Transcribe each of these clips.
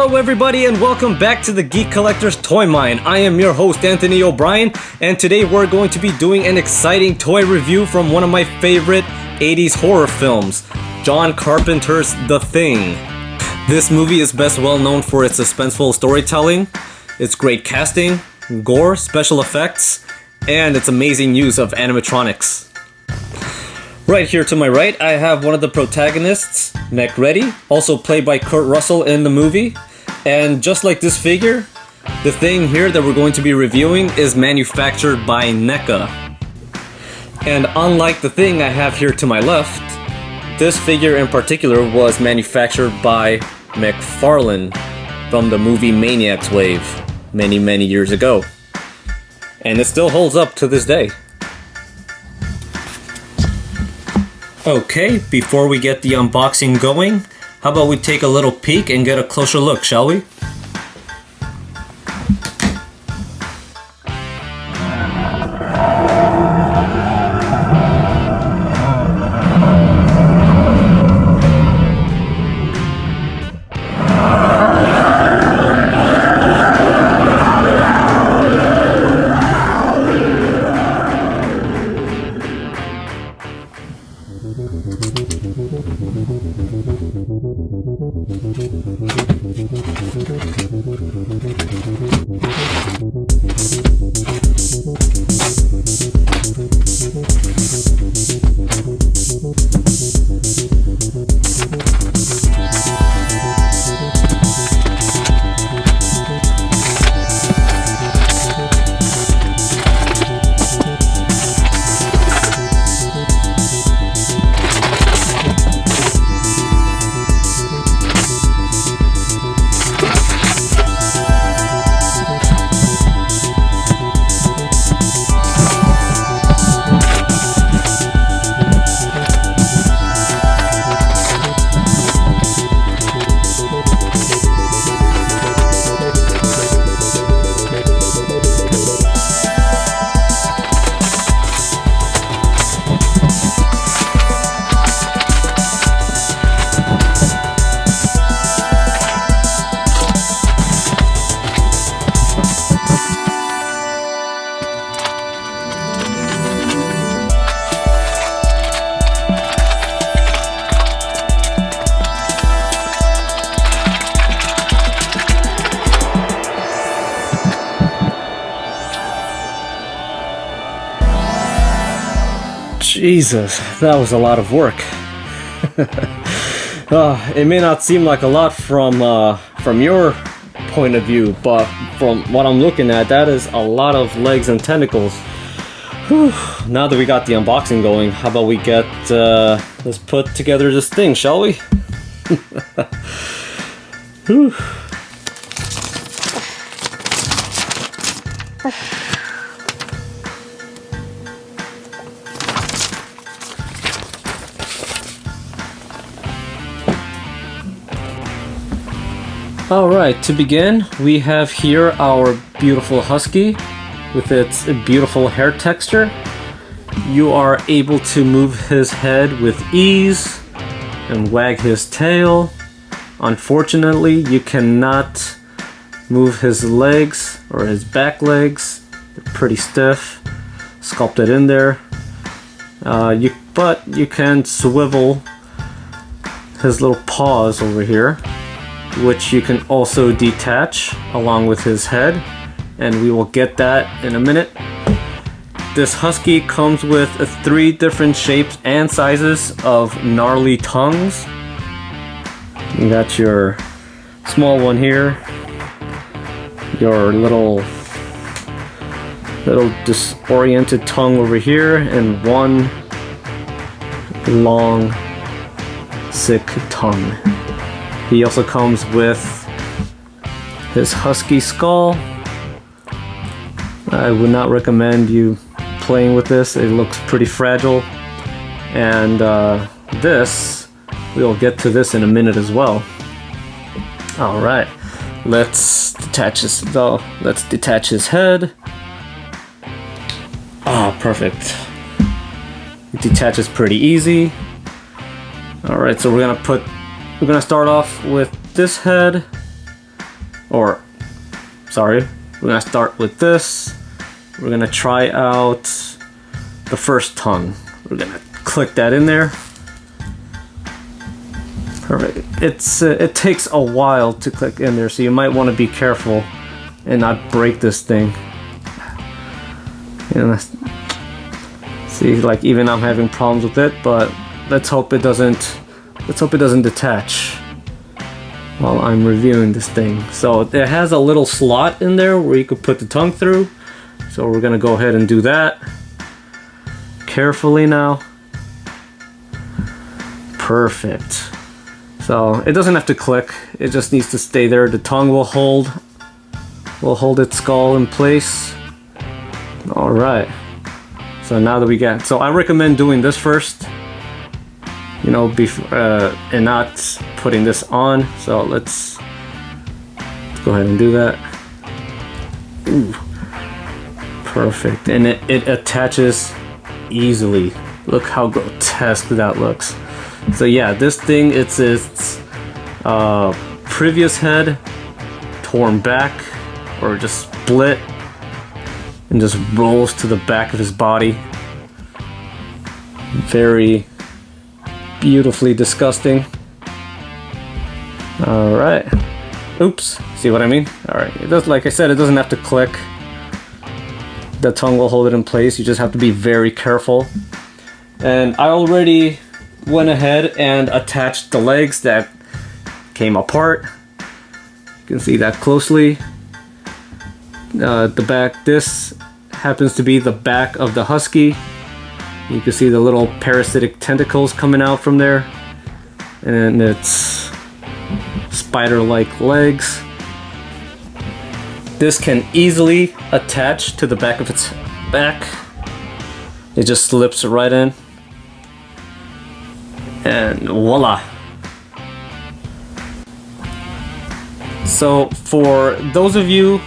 Hello everybody and welcome back to the Geek Collector's Toy Mine. I am your host Anthony O'Brien, and today we're going to be doing an exciting toy review from one of my favorite 80s horror films, John Carpenter's The Thing. This movie is best well known for its suspenseful storytelling, its great casting, gore, special effects, and its amazing use of animatronics. Right here to my right, I have one of the protagonists, Neca, also played by Kurt Russell in the movie. And just like this figure, the thing here that we're going to be reviewing is manufactured by Neca. And unlike the thing I have here to my left, this figure in particular was manufactured by McFarlane from the movie Maniacs wave many years ago. And it still holds up to this day. Okay, before we get the unboxing going, how about we take a little peek and get a closer look, shall we? Jesus, that was a lot of work. It may not seem like a lot from your point of view, but from what I'm looking at, that is a lot of legs and tentacles. Whew. Now that we got the unboxing going, how about we get let's put together this thing, shall we? Whew. Alright, to begin, we have here our beautiful husky with its beautiful hair texture. You are able to move his head with ease and wag his tail. Unfortunately, you cannot move his legs or his back legs. They're pretty stiff, sculpted in there. But you can swivel his little paws over here, which you can also detach along with his head, and we will get that in a minute. This husky comes with 3 different shapes and sizes of gnarly tongues. You got your small one here, your little disoriented tongue over here, and one long sick tongue. He also comes with his husky skull. I would not recommend you playing with this. It looks pretty fragile. And we'll get to this in a minute as well. Alright, let's detach his head. Ah, perfect. It detaches pretty easy. Alright, so we're gonna start off with this head. or sorry, we're gonna start with this. We're gonna try out the first tongue. We're gonna click that in there. Alright, it takes a while to click in there, so you might want to be careful and not break this thing. You know, see, like even I'm having problems with it, but let's hope it doesn't detach while I'm reviewing this thing. So it has a little slot in there where you could put the tongue through. So we're gonna go ahead and do that carefully now. Perfect. So it doesn't have to click, it just needs to stay there. The tongue will hold its skull in place. All right. So now that we got, so I recommend doing this first, you know, and not putting this on. So let's go ahead and do that. Ooh, perfect. And it attaches easily. Look how grotesque that looks. So yeah, this thing, it's its previous head torn back or just split and just rolls to the back of his body. Very beautifully disgusting. All right. Oops. See what I mean? All right. It does, like I said, it doesn't have to click. The tongue will hold it in place. You just have to be very careful. And I already went ahead and attached the legs that came apart. You can see that closely. The back, this happens to be the back of the husky. You can see the little parasitic tentacles coming out from there, and its spider-like legs. This can easily attach to the back of its back. It just slips right in, and voila. So for those of you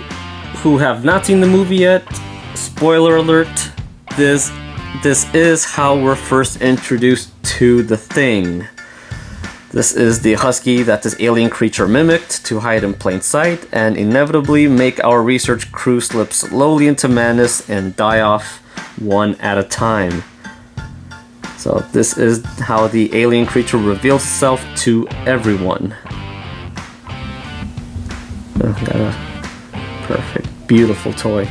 who have not seen the movie yet, spoiler alert, this is how we're first introduced to the Thing. This is the husky that this alien creature mimicked to hide in plain sight and inevitably make our research crew slip slowly into madness and die off one at a time. So this is how the alien creature reveals itself to everyone. Oh, got a perfect, beautiful toy.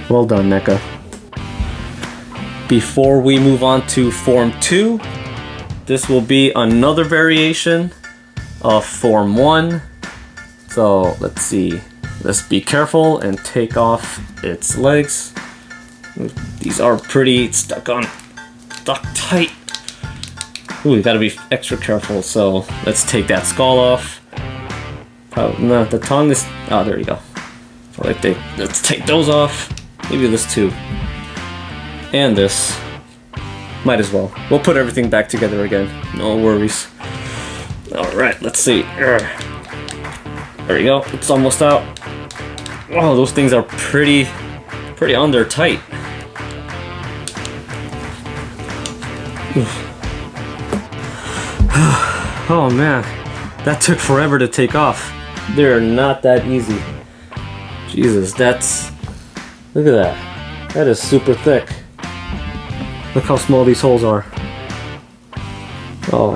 Well done, Neca. Before we move on to Form 2, this will be another variation of Form 1. So let's see. Let's be careful and take off its legs. These are pretty stuck tight. Ooh, you gotta be extra careful. So let's take that skull off. No, the tongue is, oh, there you go. So let's take those off. Maybe this too. And this. Might as well. We'll put everything back together again. No worries. Alright, let's see. There we go. It's almost out. Oh, those things are pretty on there tight. Oh man, that took forever to take off. They're not that easy. Jesus, look at that. That is super thick. Look how small these holes are. Oh,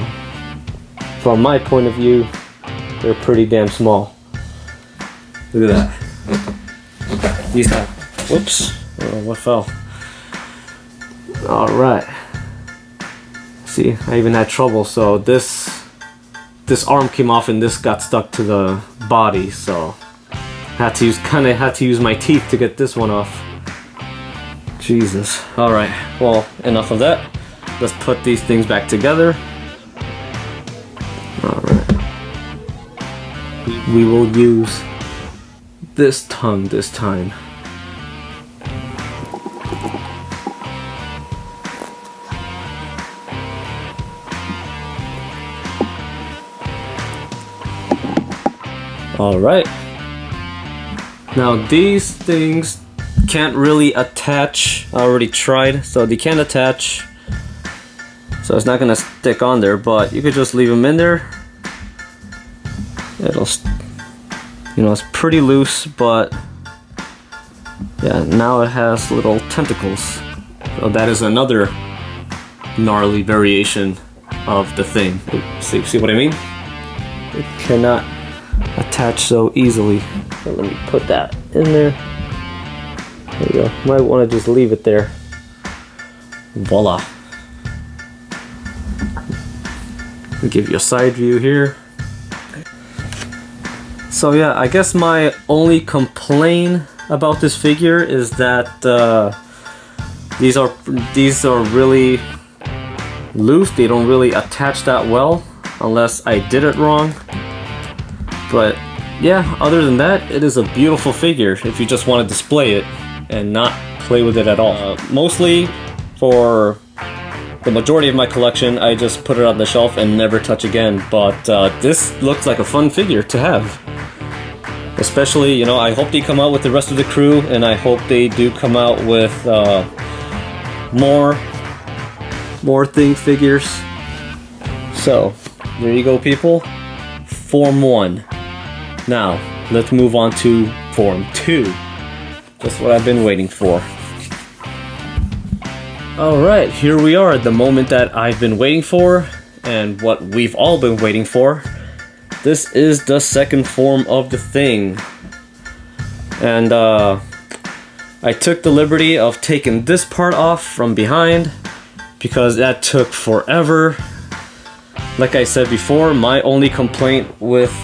from my point of view, they're pretty damn small. Look at that. These have, whoops, oh, what fell? All right. See, I even had trouble. So this arm came off and this got stuck to the body. So had to use my teeth to get this one off. Jesus. All right. Well, enough of that. Let's put these things back together. All right. We will use this tongue this time. All right. Now these things can't really attach. I already tried, so they can't attach. So it's not gonna stick on there, but you could just leave them in there. You know, it's pretty loose, but yeah, now it has little tentacles. So that is another gnarly variation of the thing. See what I mean? It cannot attach so easily. So let me put that in there. There you go. Might want to just leave it there. Voila. I'll give you a side view here. So yeah, I guess my only complaint about this figure is that these are really loose. They don't really attach that well unless I did it wrong. But yeah, other than that, it is a beautiful figure if you just want to display it and not play with it at all. Mostly for the majority of my collection, I just put it on the shelf and never touch again. But this looks like a fun figure to have. Especially, you know, I hope they come out with the rest of the crew, and I hope they do come out with more thing figures. So, there you go, people. Form 1. Now, let's move on to Form 2. Just what I've been waiting for. Alright, here we are, the moment that I've been waiting for, and what we've all been waiting for. This is the second form of the thing. And I took the liberty of taking this part off from behind because that took forever. Like I said before, my only complaint with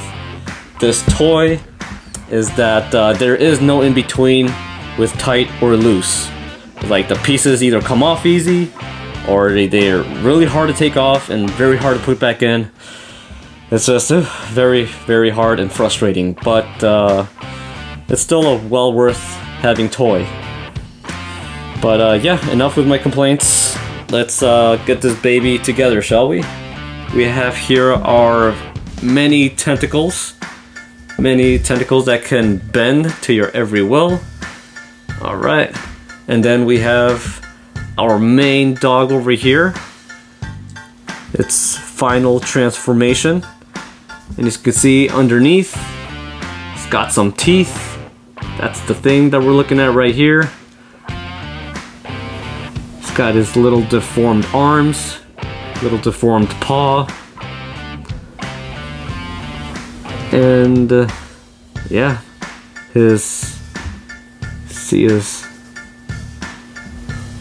this toy is that there is no in-between with tight or loose. Like the pieces either come off easy or they're really hard to take off and very hard to put back in. It's just very, very hard and frustrating, but it's still a well worth having toy. But yeah, enough with my complaints. Let's get this baby together, shall we? We have here our many tentacles that can bend to your every will. Alright, and then we have our main dog over here. Its final transformation. And as you can see underneath, it's got some teeth. That's the thing that we're looking at right here. It's got his little deformed arms, little deformed paw. And yeah, his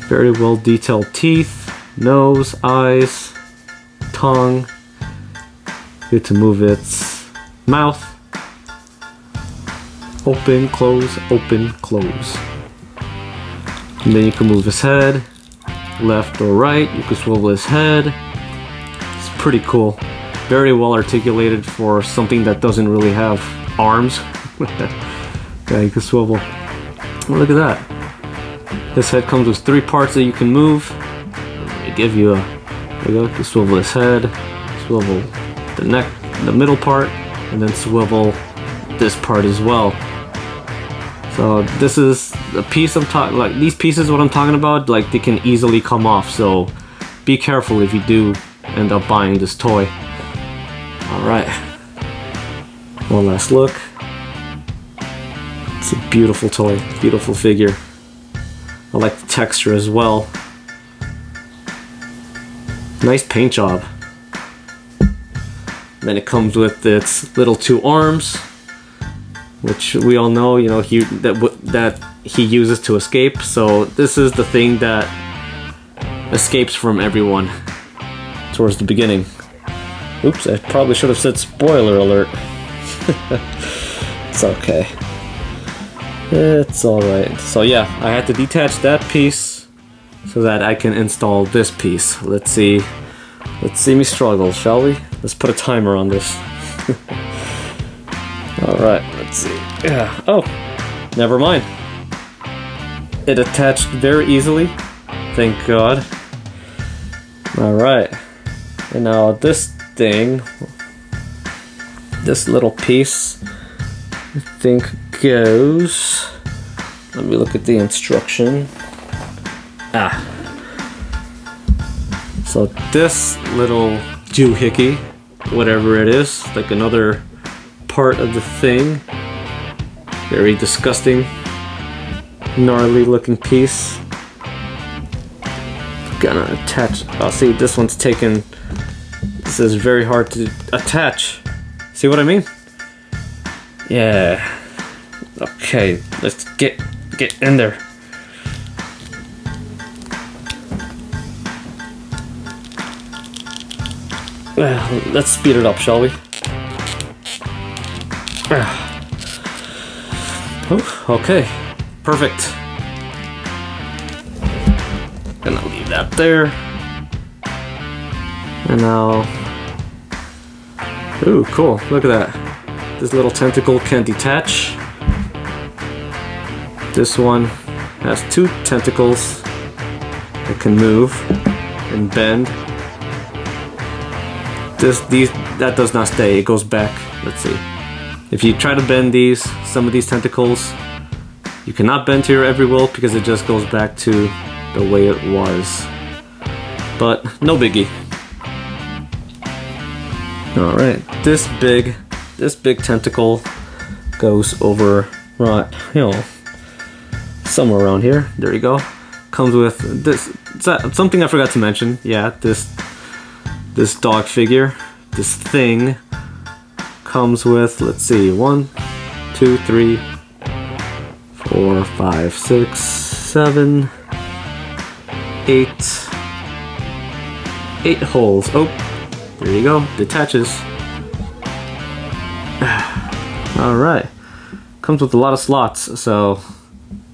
very well detailed teeth, nose, eyes, tongue. Good to move its mouth. Open, close, open, close. And then you can move his head, left or right. You can swivel his head. It's pretty cool. Very well articulated for something that doesn't really have arms. Yeah, you can swivel. Oh, look at that. This head comes with 3 parts that you can move. They give you a, there you go, you can swivel his head, swivel the neck, the middle part, and then swivel this part as well. So this is a piece I'm talking, like these pieces what I'm talking about, like they can easily come off, so be careful if you do end up buying this toy. Alright, one last look. It's a beautiful toy, beautiful figure. I like the texture as well. Nice paint job. Then it comes with its little 2 arms, which we all know, you know, that he uses to escape. So this is the thing that escapes from everyone towards the beginning. Oops, I probably should have said spoiler alert. It's okay. It's alright. So yeah, I had to detach that piece so that I can install this piece. Let's see me struggle, shall we? Let's put a timer on this. Alright, let's see. Yeah. Oh, never mind. It attached very easily. Thank God. Alright. And now this thing, this little piece, I think goes... Let me look at the instruction. So this little doohickey, whatever it is, like another part of the thing, Very disgusting, gnarly looking piece. Gonna attach. Oh, see, this one's taken. This is very hard to attach. See what I mean? Yeah. Okay, let's get in there. Well, let's speed it up, shall we? Okay, perfect. And I'll leave that there. And now, ooh, cool! Look at that. This little tentacle can detach. This one has two tentacles that can move and bend. That does not stay, it goes back. Let's see. If you try to bend some of these tentacles, you cannot bend to your every will because it just goes back to the way it was. But no biggie. Alright, this big tentacle goes over, right, somewhere around here. There you go. Comes with this, something I forgot to mention. Yeah, this dog figure, this thing, comes with, let's see, 1, 2, 3, 4, 5, 6, 7, 8 holes. Oh, there you go, detaches. Alright, comes with a lot of slots, so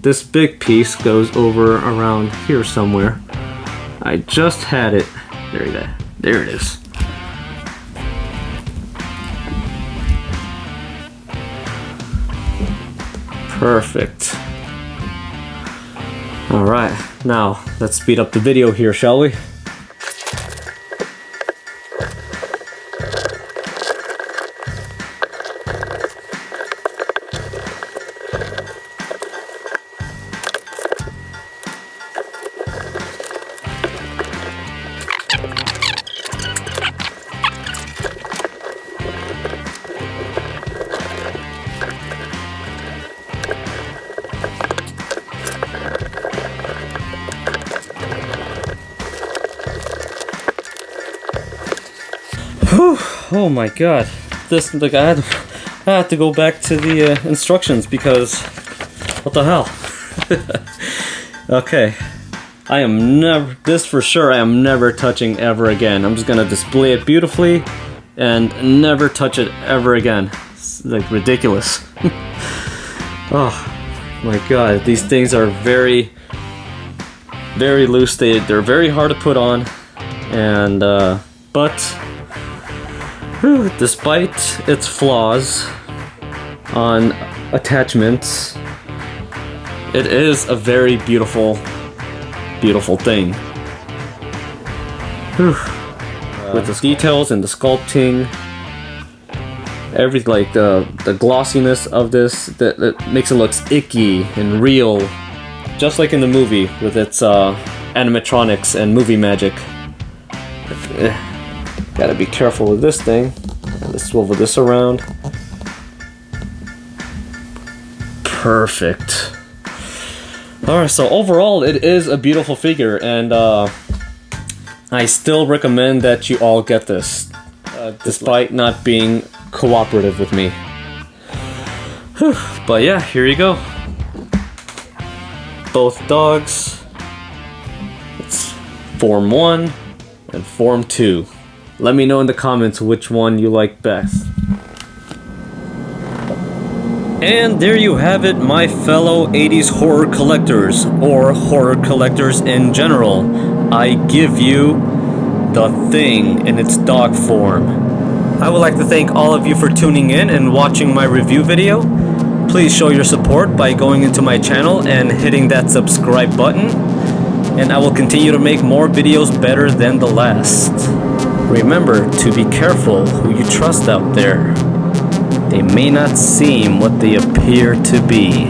this big piece goes over around here somewhere. I just had it. There you go. There it is. Perfect. Alright, now let's speed up the video here, shall we? Oh my god, this, like, I had to go back to the instructions because what the hell. Okay, this for sure I am never touching ever again. I'm just gonna display it beautifully and never touch it ever again. It's like ridiculous. Oh my god, these things are very loose. They're very hard to put on, and but despite its flaws on attachments, it is a very beautiful thing. With the details and the sculpting, everything, like the glossiness of this, that makes it look icky and real, just like in the movie with its animatronics and movie magic. Gotta be careful with this thing. Let's swivel this around. Perfect. Alright, so overall it is a beautiful figure, and I still recommend that you all get this, despite not being cooperative with me. Whew. But yeah, here you go. Both dogs. It's Form 1 and Form 2. Let me know in the comments which one you like best. And there you have it, my fellow 80s horror collectors, or horror collectors in general. I give you The Thing in its dog form. I would like to thank all of you for tuning in and watching my review video. Please show your support by going into my channel and hitting that subscribe button. And I will continue to make more videos better than the last. Remember to be careful who you trust out there. They may not seem what they appear to be.